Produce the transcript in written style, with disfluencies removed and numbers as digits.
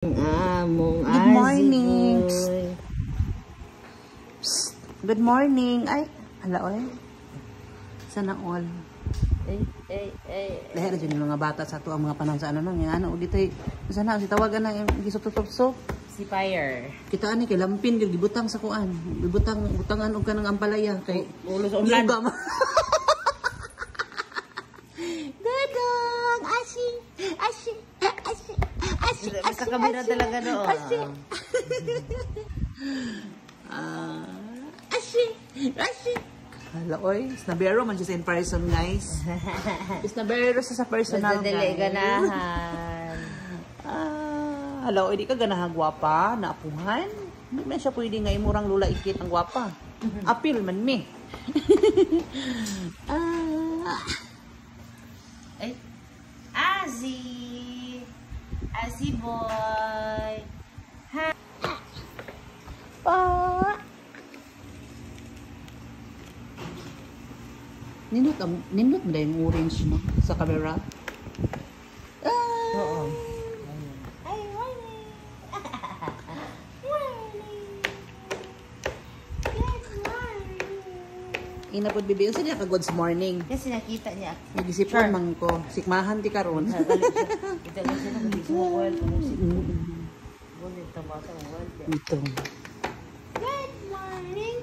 Good morning. Psst. Good morning. Ay, ala oy. Sana all. Lahir dyan yung mga bata sa ato ang mga panahon sa ano nang yan. Ano, dito sana si tawagan na yung gisututupso. Si Fire. Kita ani kay lampin yung gibutang sa kuan. Butangan og kanang ampalaya kay ulo sa unlan. Dadang, ashi. Magkakamera talaga doon. Ashi. Hala, oy. Snabero man siya sa in person, guys. Snabero sa personal, guys. Madadali ganahan. Hala, oy. Di ka ganahan gwapa, naapuhan. Hindi man siya pwede nga imurang lula ikit ang gwapa. Apil man mi. Ay. Azzy boy. Ha. Nindot mo dahil yung orange mo sa camera. Oo. Ay, morning. Good morning. Inapod bibi, unsa niya ka good morning. Kasi nakita niya. Nagisipon man ko, sikmahan ti karon. Kita lang siya ng visual. Ito. Ito. Good morning.